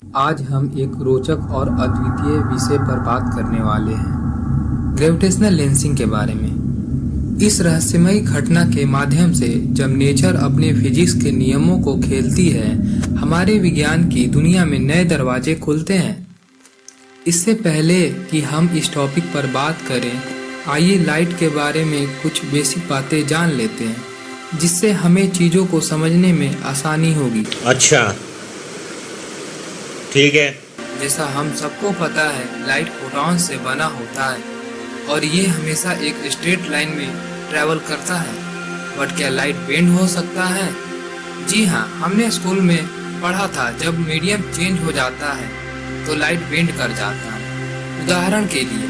आज हम एक रोचक और अद्वितीय विषय पर बात करने वाले हैं, ग्रेविटेशनल लेंसिंग के बारे में। इस रहस्यमयी घटना के माध्यम से जब नेचर अपने फिजिक्स के नियमों को खेलती है, हमारे विज्ञान की दुनिया में नए दरवाजे खुलते हैं। इससे पहले कि हम इस टॉपिक पर बात करें, आइए लाइट के बारे में कुछ बेसिक बातें जान लेते हैं, जिससे हमें चीज़ों को समझने में आसानी होगी। अच्छा, ठीक है। जैसा हम सबको पता है, लाइट फोटॉन से बना होता है और ये हमेशा एक स्ट्रेट लाइन में ट्रैवल करता है। बट क्या लाइट बेंड हो सकता है? जी हाँ, हमने स्कूल में पढ़ा था, जब मीडियम चेंज हो जाता है तो लाइट बेंड कर जाता है। उदाहरण के लिए,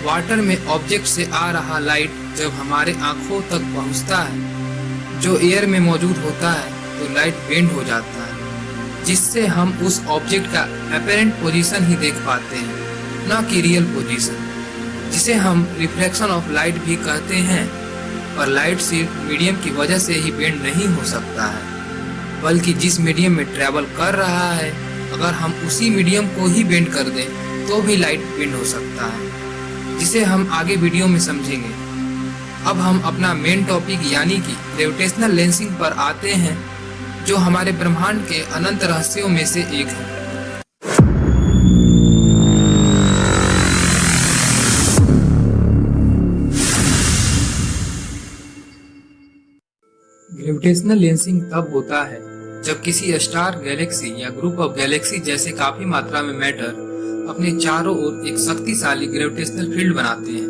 वाटर में ऑब्जेक्ट से आ रहा लाइट जब हमारे आंखों तक पहुंचता है जो एयर में मौजूद होता है, तो लाइट बेंड हो जाता है, जिससे हम उस ऑब्जेक्ट का अपेरेंट पोजीशन ही देख पाते हैं, न कि रियल पोजीशन, जिसे हम रिफ्लेक्शन ऑफ लाइट भी कहते हैं। पर लाइट सिर्फ मीडियम की वजह से ही बेंड नहीं हो सकता है, बल्कि जिस मीडियम में ट्रैवल कर रहा है, अगर हम उसी मीडियम को ही बेंड कर दें तो भी लाइट बेंड हो सकता है, जिसे हम आगे वीडियो में समझेंगे। अब हम अपना मेन टॉपिक यानी कि ग्रेविटेशनल लेंसिंग पर आते हैं, जो हमारे ब्रह्मांड के अनंत रहस्यों में से एक है। ग्रेविटेशनल लेंसिंग तब होता है जब किसी स्टार, गैलेक्सी या ग्रुप ऑफ गैलेक्सी जैसे काफी मात्रा में मैटर अपने चारों ओर एक शक्तिशाली ग्रेविटेशनल फील्ड बनाते हैं,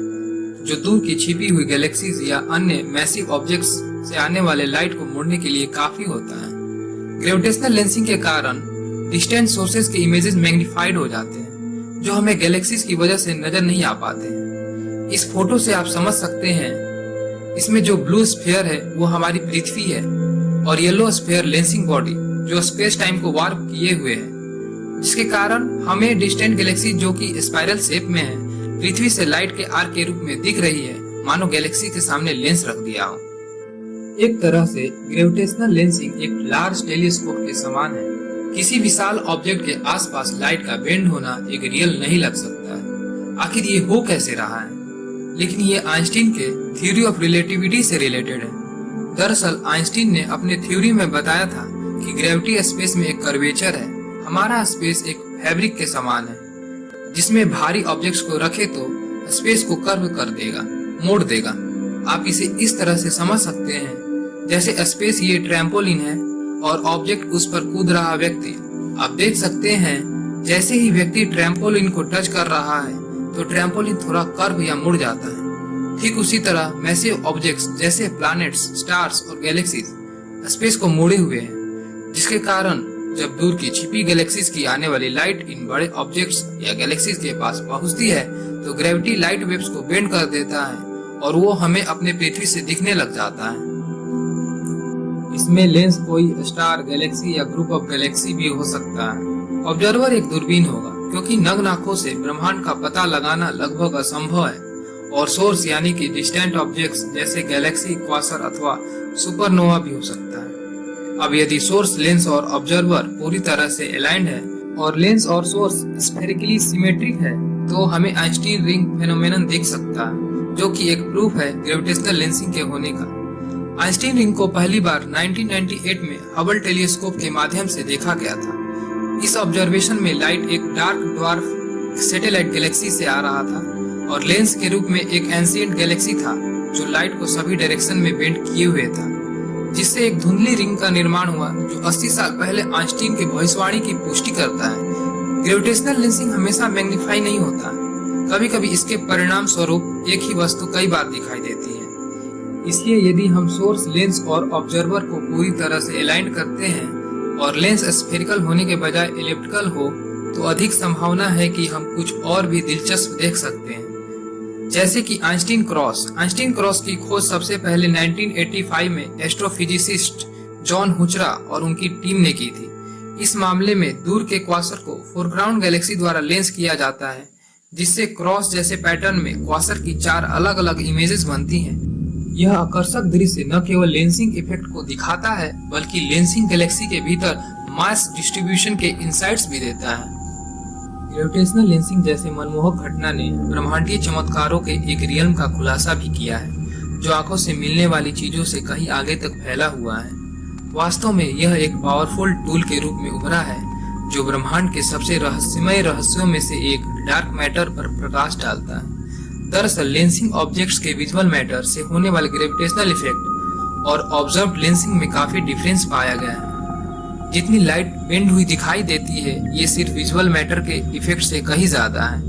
जो दूर की छिपी हुई गैलेक्सीज या अन्य मैसिव ऑब्जेक्ट्स से आने वाले लाइट को मोड़ने के लिए काफी होता है। ग्रेविटेशनल लेंसिंग के कारण डिस्टेंट सोर्सेज के इमेजेस मैग्नीफाइड हो जाते हैं, जो हमें गैलेक्सीज की वजह से नजर नहीं आ पाते हैं। इस फोटो से आप समझ सकते हैं, इसमें जो ब्लू स्फीयर है वो हमारी पृथ्वी है और येलो स्फीयर लेंसिंग बॉडी जो स्पेस टाइम को वार्प किए हुए है, जिसके कारण हमें डिस्टेंट गैलेक्सी जो कि स्पाइरल शेप में है, पृथ्वी से लाइट के आर्क के रूप में दिख रही है, मानो गैलेक्सी के सामने लेंस रख दिया हो। एक तरह से ग्रेविटेशनल लेंसिंग एक लार्ज टेलीस्कोप के समान है। किसी विशाल ऑब्जेक्ट के आसपास लाइट का बेंड होना एक रियल नहीं लग सकता है। आखिर ये हो कैसे रहा है? लेकिन ये आइंस्टीन के थ्योरी ऑफ रिलेटिविटी से रिलेटेड है। दरअसल आइंस्टीन ने अपने थ्योरी में बताया था कि ग्रेविटी स्पेस में एक कर्वेचर है। हमारा स्पेस एक फैब्रिक के समान है, जिसमें भारी ऑब्जेक्ट्स को रखे तो स्पेस को कर्व कर देगा, मोड़ देगा। आप इसे इस तरह से समझ सकते हैं जैसे स्पेस ये ट्रैम्पोलिन है और ऑब्जेक्ट उस पर कूद रहा व्यक्ति। आप देख सकते हैं, जैसे ही व्यक्ति ट्रैम्पोलिन को टच कर रहा है तो ट्रैम्पोलिन थोड़ा कर्व या मुड़ जाता है। ठीक उसी तरह मैसिव ऑब्जेक्ट्स जैसे प्लैनेट्स, स्टार्स और गैलेक्सीज स्पेस को मोड़े हुए हैं, जिसके कारण जब दूर की छिपी गैलेक्सीज की आने वाली लाइट इन बड़े ऑब्जेक्ट्स या गैलेक्सीज के पास पहुंचती है, तो ग्रेविटी लाइट वेव्स को बेंड कर देता है और वो हमें अपने पृथ्वी से दिखने लग जाता है। इसमें लेंस कोई स्टार, गैलेक्सी या ग्रुप ऑफ गैलेक्सी भी हो सकता है। ऑब्जर्वर एक दूरबीन होगा, क्योंकि नग्न आंखों से ब्रह्मांड का पता लगाना लगभग असंभव है। और सोर्स यानी कि डिस्टेंट ऑब्जेक्ट्स जैसे गैलेक्सी, क्वासर अथवा सुपरनोवा भी हो सकता है। अब यदि सोर्स, लेंस और ऑब्जर्वर पूरी तरह से अलाइंड है और लेंस और सोर्स स्फेरिकली सिमेट्रिक है, तो हमें आइंस्टीन रिंग फेनोमेनन दिख सकता है, जो कि एक प्रूफ है ग्रेविटेशनल लेंसिंग के होने का। आइंस्टीन रिंग को पहली बार 1998 में हबल टेलीस्कोप के माध्यम से देखा गया था। इस ऑब्जर्वेशन में लाइट एक डार्क ड्वार्फ सैटेलाइट गैलेक्सी से आ रहा था और लेंस के रूप में एक एंशिएंट गैलेक्सी था, जो लाइट को सभी डायरेक्शन में बेंड किए हुए था, जिससे एक धुंधली रिंग का निर्माण हुआ, जो 80 साल पहले आइंस्टीन की भविष्यवाणी की पुष्टि करता है। ग्रेविटेशनल लेंसिंग हमेशा मैग्नीफाई नहीं होता, कभी कभी इसके परिणाम स्वरूप एक ही वस्तु कई बार दिखाई देती है। इसलिए यदि हम सोर्स, लेंस और ऑब्जर्वर को पूरी तरह से अलाइन करते हैं और लेंस स्फेरिकल होने के बजाय एलिप्टिकल हो, तो अधिक संभावना है कि हम कुछ और भी दिलचस्प देख सकते हैं, जैसे कि आइंस्टीन क्रॉस। आइंस्टीन क्रॉस की खोज सबसे पहले 1985 में एस्ट्रोफिजिसिस्ट जॉन हुचरा और उनकी टीम ने की थी। इस मामले में दूर के क्वासर को फोरग्राउंड गैलेक्सी द्वारा लेंस किया जाता है, जिससे क्रॉस जैसे पैटर्न में क्वासर की 4 अलग अलग इमेजेस बनती हैं। यह आकर्षक दृश्य न केवल लेंसिंग इफेक्ट को दिखाता है, बल्कि लेंसिंग गैलेक्सी के भीतर मास डिस्ट्रीब्यूशन के इंसाइट्स भी देता है। ग्रेविटेशनल लेंसिंग जैसे मनमोहक घटना ने ब्रह्मांडीय चमत्कारों के एक रियल्म का खुलासा भी किया है, जो आंखों से मिलने वाली चीजों से कहीं आगे तक फैला हुआ है। वास्तव में यह एक पावरफुल टूल के रूप में उभरा है, जो ब्रह्मांड के सबसे रहस्यमय रहस्यों में से एक डार्क मैटर पर प्रकाश डालता है। दरअसल लेंसिंग ऑब्जेक्ट्स के विजुअल मैटर से होने वाले ग्रेविटेशनल इफेक्ट और ऑब्जर्व्ड लेंसिंग में काफी डिफरेंस पाया गया है। जितनी लाइट बेंड हुई दिखाई देती है, ये सिर्फ विजुअल मैटर के इफेक्ट से कहीं ज्यादा है।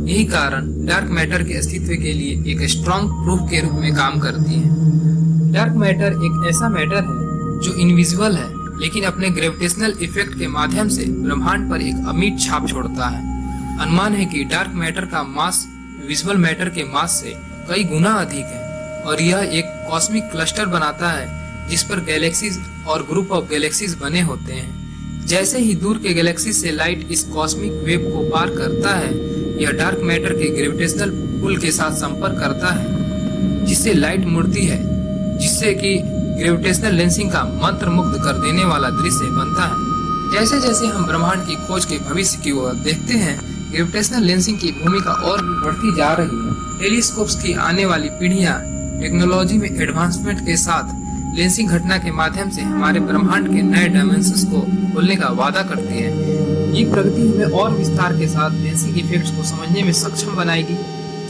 यही कारण डार्क मैटर के अस्तित्व के लिए एक स्ट्रॉन्ग प्रूफ के रूप में काम करती है। डार्क मैटर एक ऐसा मैटर है जो इनविजिबल है, लेकिन अपने ग्रेविटेशनल इफेक्ट के माध्यम से ब्रह्मांड पर एक अमिट छाप छोड़ता है। अनुमान है कि डार्क मैटर का मास विजुअल मैटर के मास से कई गुना अधिक है और यह एक कॉस्मिक क्लस्टर बनाता है जिस पर गैलेक्सीज और ग्रुप ऑफ गैलेक्सीज बने होते हैं। जैसे ही दूर के गैलेक्सी से लाइट इस कॉस्मिक वेव को पार करता है, यह डार्क मैटर के ग्रेविटेशनल पुल के साथ संपर्क करता है, जिससे लाइट मुड़ती है, जिससे कि ग्रेविटेशनल लेंसिंग का मंत्र मुग्ध कर देने वाला दृश्य बनता है। जैसे जैसे हम ब्रह्मांड की खोज के भविष्य की ओर देखते हैं, ग्रेविटेशनल लेंसिंग की भूमिका और भी बढ़ती जा रही है। टेलीस्कोप्स की आने वाली पीढ़ियां टेक्नोलॉजी में एडवांसमेंट के साथ लेंसिंग घटना के माध्यम से हमारे ब्रह्मांड के नए डायमेंशंस को खोलने का वादा करती है। ये प्रगति हमें और विस्तार के साथ लेंसिंग इफेक्ट्स को समझने में सक्षम बनाएगी।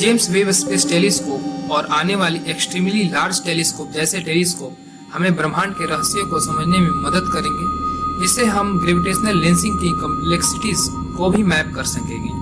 जेम्स वेब स्पेस टेलीस्कोप और आने वाली एक्सट्रीमली लार्ज टेलीस्कोप जैसे टेलीस्कोप हमें ब्रह्मांड के रहस्यों को समझने में मदद करेंगे, जिससे हम ग्रेविटेशनल लेंसिंग की कॉम्प्लेक्सिटीज को भी मैप कर सकेंगे।